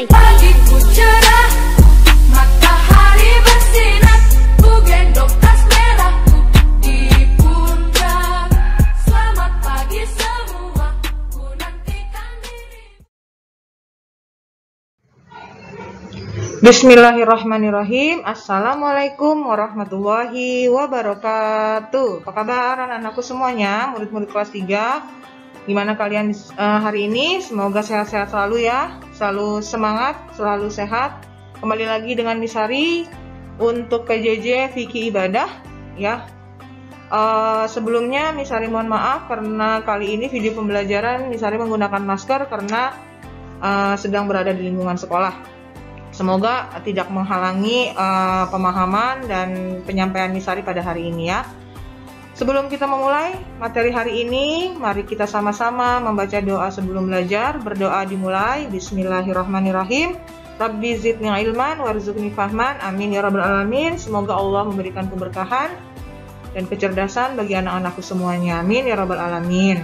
Pagiku cerah, matahari bersinar, ku gendong tas merahku di pundak. Selamat pagi semua, ku nantikan diri. Bismillahirrahmanirrahim. Assalamualaikum warahmatullahi wabarakatuh. Apa kabar anak-anakku semuanya, murid-murid kelas 3? Gimana kalian hari ini? Semoga sehat-sehat selalu ya, selalu semangat, selalu sehat. Kembali lagi dengan Miss Sari untuk PJJ Fikih Ibadah ya. Sebelumnya Miss Sari mohon maaf karena kali ini video pembelajaran Miss Sari menggunakan masker karena sedang berada di lingkungan sekolah. Semoga tidak menghalangi pemahaman dan penyampaian Miss Sari pada hari ini ya. Sebelum kita memulai materi hari ini, mari kita sama-sama membaca doa sebelum belajar. Berdoa dimulai. Bismillahirrahmanirrahim. Rabbi zidni ilman warzuqni fahman. Amin ya rabbal alamin. Semoga Allah memberikan keberkahan dan kecerdasan bagi anak-anakku semuanya. Amin ya rabbal alamin.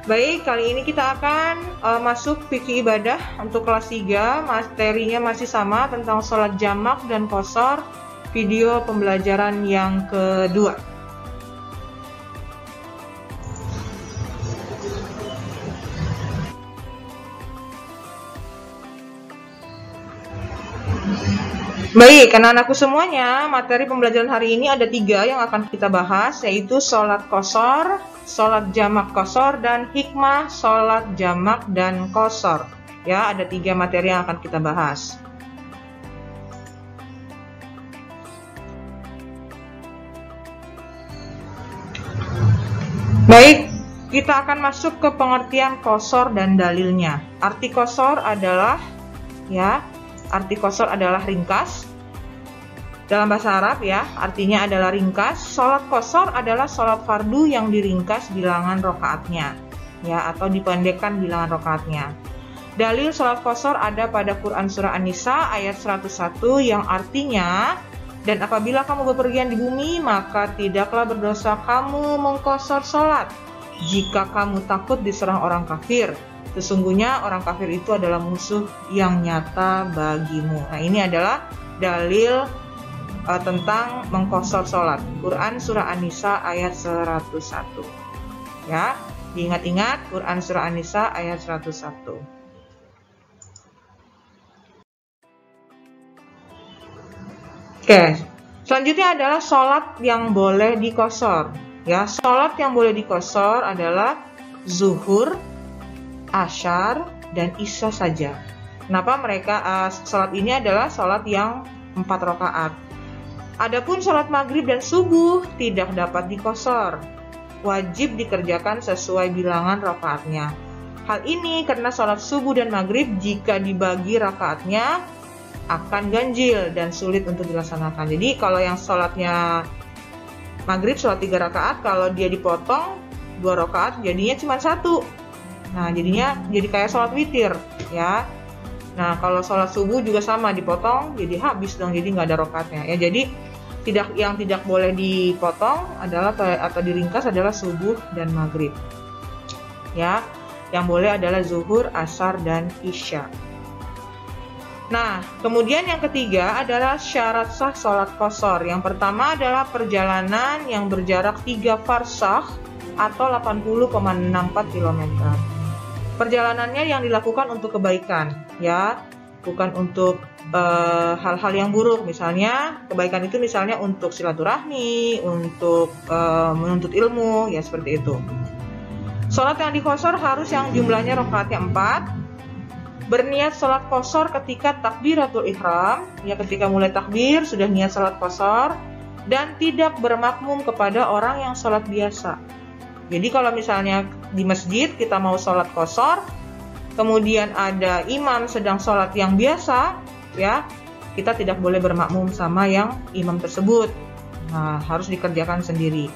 Baik, kali ini kita akan masuk fikih ibadah untuk kelas 3. Materinya masih sama tentang sholat jamak dan qashar. Video pembelajaran yang kedua. Baik, anak-anakku semuanya, materi pembelajaran hari ini ada 3 yang akan kita bahas, yaitu sholat qashar, sholat jamak qashar, dan hikmah sholat jamak dan qashar. Ya, ada 3 materi yang akan kita bahas. Baik, kita akan masuk ke pengertian qashar dan dalilnya. Arti qashar adalah arti qashar adalah ringkas. Dalam bahasa Arab ya, artinya adalah ringkas. Sholat qashar adalah sholat fardu yang diringkas bilangan rakaatnya, ya, atau dipendekkan bilangan rakaatnya. Dalil sholat qashar ada pada Quran surah An-Nisa ayat 101 yang artinya, dan apabila kamu bepergian di bumi, maka tidaklah berdosa kamu mengqashar sholat jika kamu takut diserang orang kafir. Sesungguhnya orang kafir itu adalah musuh yang nyata bagimu. Nah, ini adalah dalil tentang mengqashar sholat. Quran surah An-Nisa ayat 101. Ya, diingat-ingat Quran surah An-Nisa ayat 101. Oke, selanjutnya adalah sholat yang boleh diqashar. Ya, sholat yang boleh diqashar adalah zuhur, asyar, dan isya saja. Kenapa mereka sholat ini adalah sholat yang 4 rakaat. Adapun sholat maghrib dan subuh tidak dapat diqashar, wajib dikerjakan sesuai bilangan rakaatnya. Hal ini karena sholat subuh dan maghrib jika dibagi rakaatnya akan ganjil dan sulit untuk dilaksanakan. Jadi kalau yang sholatnya maghrib sholat 3 rakaat, kalau dia dipotong 2 rakaat jadinya cuma 1. Nah, jadinya jadi kayak sholat witir ya. Nah, kalau sholat subuh juga sama, dipotong jadi habis dong, jadi nggak ada rakaatnya ya. Jadi yang tidak boleh dipotong adalah atau diringkas adalah subuh dan maghrib ya. Yang boleh adalah zuhur, asar, dan isya. Nah, kemudian yang ketiga adalah syarat sah sholat qashar. Yang pertama adalah perjalanan yang berjarak 3 farsakh atau 80,64 km. Perjalanannya yang dilakukan untuk kebaikan ya, bukan untuk hal-hal yang buruk. Misalnya kebaikan itu misalnya untuk silaturahmi, untuk menuntut ilmu ya, seperti itu. Sholat yang diqashar harus yang jumlahnya rakaatnya 4. Berniat sholat qashar ketika takbiratul ihram ya, ketika mulai takbir sudah niat sholat qashar, dan tidak bermakmum kepada orang yang sholat biasa. Jadi kalau misalnya di masjid kita mau sholat qashar, kemudian ada imam sedang sholat yang biasa, ya, kita tidak boleh bermakmum sama yang imam tersebut. Nah, harus dikerjakan sendiri.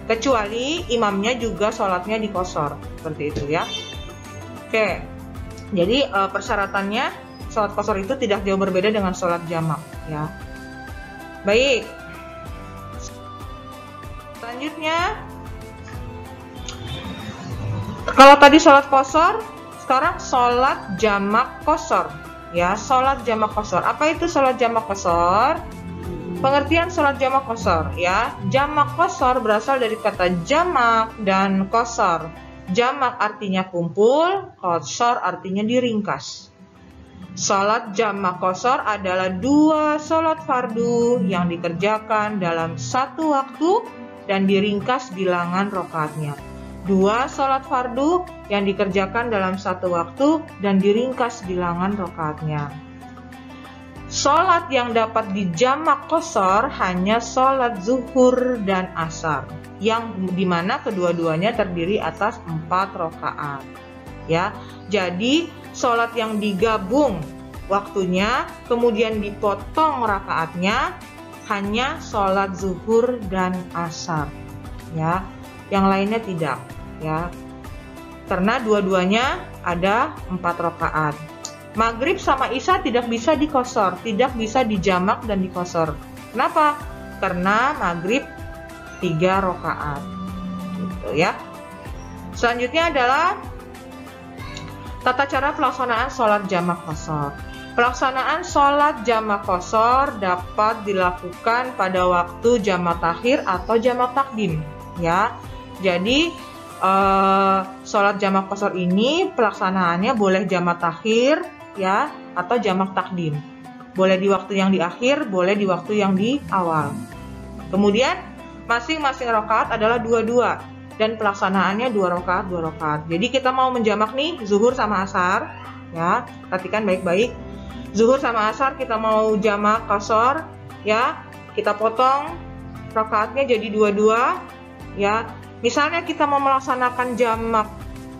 Kecuali imamnya juga sholatnya diqashar, seperti itu ya. Oke, jadi persyaratannya sholat qashar itu tidak jauh berbeda dengan sholat jamak, ya. Baik. Selanjutnya, kalau tadi sholat qashar, sekarang sholat jamak qashar. Ya, sholat jamak qashar. Apa itu sholat jamak qashar? Pengertian sholat jamak qashar, ya. Jamak qashar berasal dari kata jamak dan qashar. Jamak artinya kumpul, qashar artinya diringkas. Sholat jamak qashar adalah 2 sholat fardu yang dikerjakan dalam satu waktu dan diringkas bilangan rakaatnya. 2 sholat fardu yang dikerjakan dalam satu waktu dan diringkas bilangan rakaatnya. Sholat yang dapat dijamak qashar hanya sholat zuhur dan asar, yang dimana kedua-duanya terdiri atas 4 rakaat. Ya, jadi sholat yang digabung waktunya kemudian dipotong rakaatnya hanya sholat zuhur dan asar. Ya, yang lainnya tidak. Ya, karena dua-duanya ada 4 rakaat. Maghrib sama isya tidak bisa diqashar, tidak bisa dijamak dan diqashar. Kenapa? Karena maghrib 3 rakaat. Gitu ya. Selanjutnya adalah tata cara pelaksanaan sholat jamak qashar. Pelaksanaan sholat jamak qashar dapat dilakukan pada waktu jamak takhir atau jamak takdim. Ya, jadi sholat jamak qashar ini pelaksanaannya boleh jamak takhir, ya, atau jamak takdim. Boleh di waktu yang di akhir, boleh di waktu yang di awal. Kemudian masing-masing rakaat adalah 2-2 dan pelaksanaannya 2 rakaat 2 rakaat. Jadi kita mau menjamak nih zuhur sama asar, ya. Perhatikan baik-baik. Zuhur sama asar kita mau jamak qashar, ya. Kita potong rakaatnya jadi 2-2, ya. Misalnya kita mau melaksanakan jamak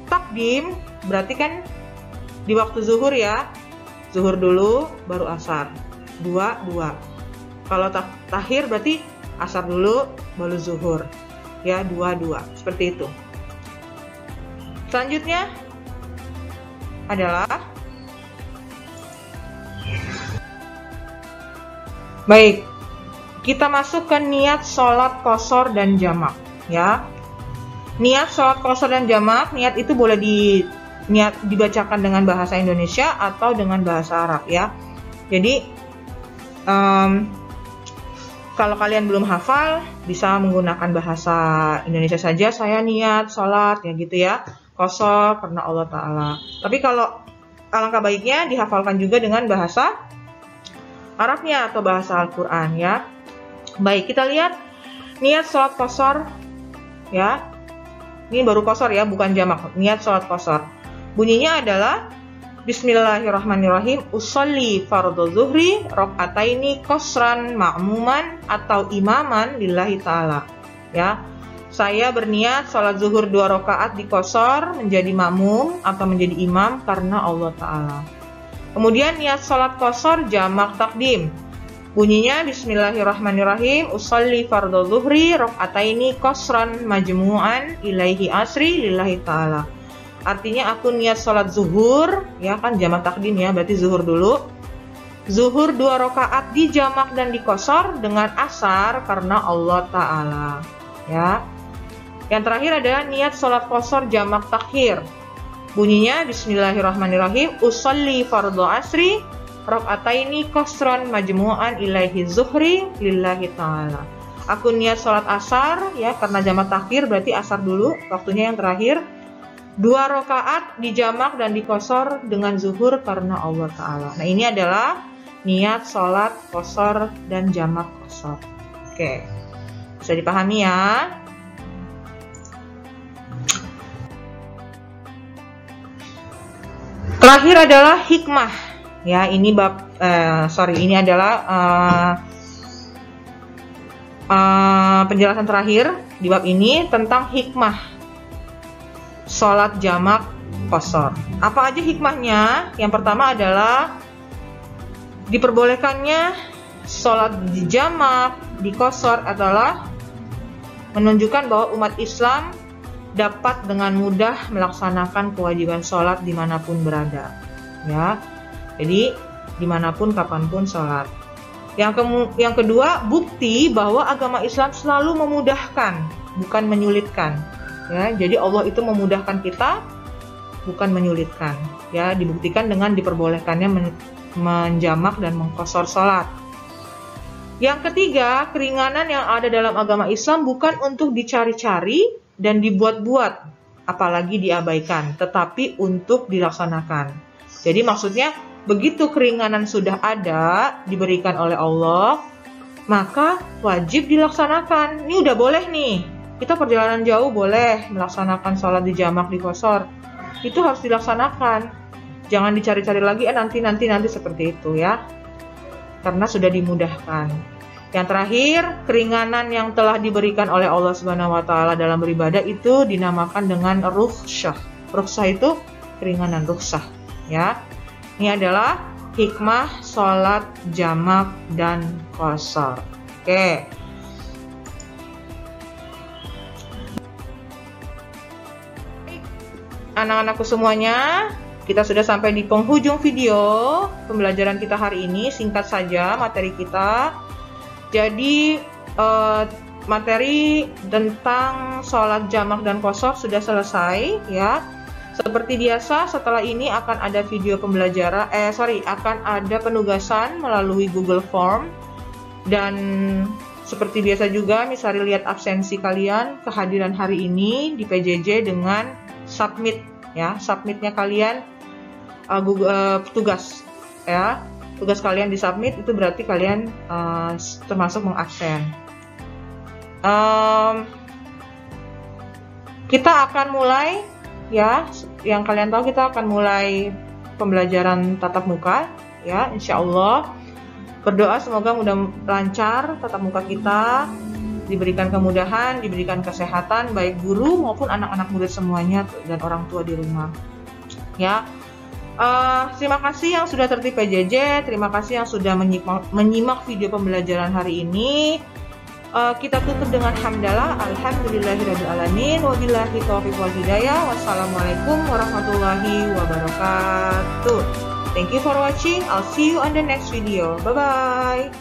takdim, berarti kan di waktu zuhur, ya. Zuhur dulu baru asar. 2-2. Kalau takhir berarti asar dulu baru zuhur. Ya, 2-2. Seperti itu. Selanjutnya adalah baik, kita masuk ke niat sholat qashar dan jamak, ya. Niat sholat qashar dan jamak, niat itu boleh dibacakan dengan bahasa Indonesia atau dengan bahasa Arab, ya. Jadi kalau kalian belum hafal bisa menggunakan bahasa Indonesia saja. Saya niat sholat, ya gitu ya, qashar karena Allah Ta'ala. Tapi kalau alangkah baiknya dihafalkan juga dengan bahasa Arabnya atau bahasa Al-Quran, ya. Baik, kita lihat niat sholat qashar, ya. Ini baru qashar, ya, bukan jamak. Niat sholat qashar bunyinya adalah Bismillahirrahmanirrahim. Usolli fardhu zuhri rakaataini qashran ma'muman atau imaman lillahi ta'ala. Ya, saya berniat sholat zuhur 2 rakaat diqashar menjadi makmum atau menjadi imam karena Allah Ta'ala. Kemudian niat sholat qashar jamak takdim. Bunyinya Bismillahirrahmanirrahim. Usolli fardhu zuhri rakaataini qashran majmu'an ilaihi asri lillahi ta'ala. Artinya aku niat sholat zuhur, ya kan jamak takdim, ya, berarti zuhur dulu. Zuhur 2 rakaat dijamak dan diqashar dengan asar karena Allah Ta'ala, ya. Yang terakhir adalah niat sholat qashar jamak takhir. Bunyinya Bismillahirrahmanirrahim. Usolli fardhu asri rakaataini qashran majmu'an ilaihi zuhri lillahi ta'ala. Aku niat sholat asar, ya, karena jamak takhir berarti asar dulu waktunya yang terakhir. 2 rakaat dijamak dan diqashar dengan zuhur karena Allah Ta'ala. Nah, ini adalah niat sholat qashar dan jamak qashar. Oke, bisa dipahami, ya. Terakhir adalah hikmah. Ya, ini ini adalah penjelasan terakhir di bab ini tentang hikmah sholat jamak qashar. Apa aja hikmahnya? Yang pertama adalah diperbolehkannya sholat di jamak, di qashar adalah menunjukkan bahwa umat Islam dapat dengan mudah melaksanakan kewajiban sholat dimanapun berada, ya. Jadi dimanapun kapanpun sholat. Yang kedua, bukti bahwa agama Islam selalu memudahkan, bukan menyulitkan. Ya, jadi Allah itu memudahkan kita, bukan menyulitkan. Ya, dibuktikan dengan diperbolehkannya menjamak dan mengqashar sholat. Yang ketiga, keringanan yang ada dalam agama Islam bukan untuk dicari-cari dan dibuat-buat, apalagi diabaikan, tetapi untuk dilaksanakan. Jadi maksudnya, begitu keringanan sudah ada, diberikan oleh Allah, maka wajib dilaksanakan. Ini udah boleh nih, kita perjalanan jauh boleh melaksanakan sholat di jamak, di qashar. Itu harus dilaksanakan. Jangan dicari-cari lagi, nanti seperti itu ya. Karena sudah dimudahkan. Yang terakhir, keringanan yang telah diberikan oleh Allah Subhanahu wa taala dalam beribadah itu dinamakan dengan rukhsah. Rukhsah itu keringanan, rukhsah ya. Ini adalah hikmah sholat jamak dan qashar. Oke. Anak-anakku semuanya, kita sudah sampai di penghujung video pembelajaran kita hari ini. Singkat saja materi kita. Jadi materi tentang sholat jamak dan qashar sudah selesai ya. Seperti biasa, setelah ini akan ada video pembelajaran, akan ada penugasan melalui Google Form. Dan seperti biasa juga, misalnya lihat absensi kalian, kehadiran hari ini di PJJ dengan submit ya. Submitnya kalian tugas ya. Tugas kalian di submit itu berarti kalian termasuk mengabsen. Kita akan mulai ya, yang kalian tahu kita akan mulai pembelajaran tatap muka ya, insya Allah. Berdoa semoga mudah lancar tatap muka kita, diberikan kemudahan, diberikan kesehatan baik guru maupun anak-anak murid semuanya dan orang tua di rumah ya. Terima kasih yang sudah tertib PJJ, terima kasih yang sudah menyimak video pembelajaran hari ini. Kita tutup dengan hamdalah, alhamdulillahirrahmanirrahim, wabillahi taufiq wal hidayah, wassalamualaikum warahmatullahi wabarakatuh. Thank you for watching, I'll see you on the next video, bye bye.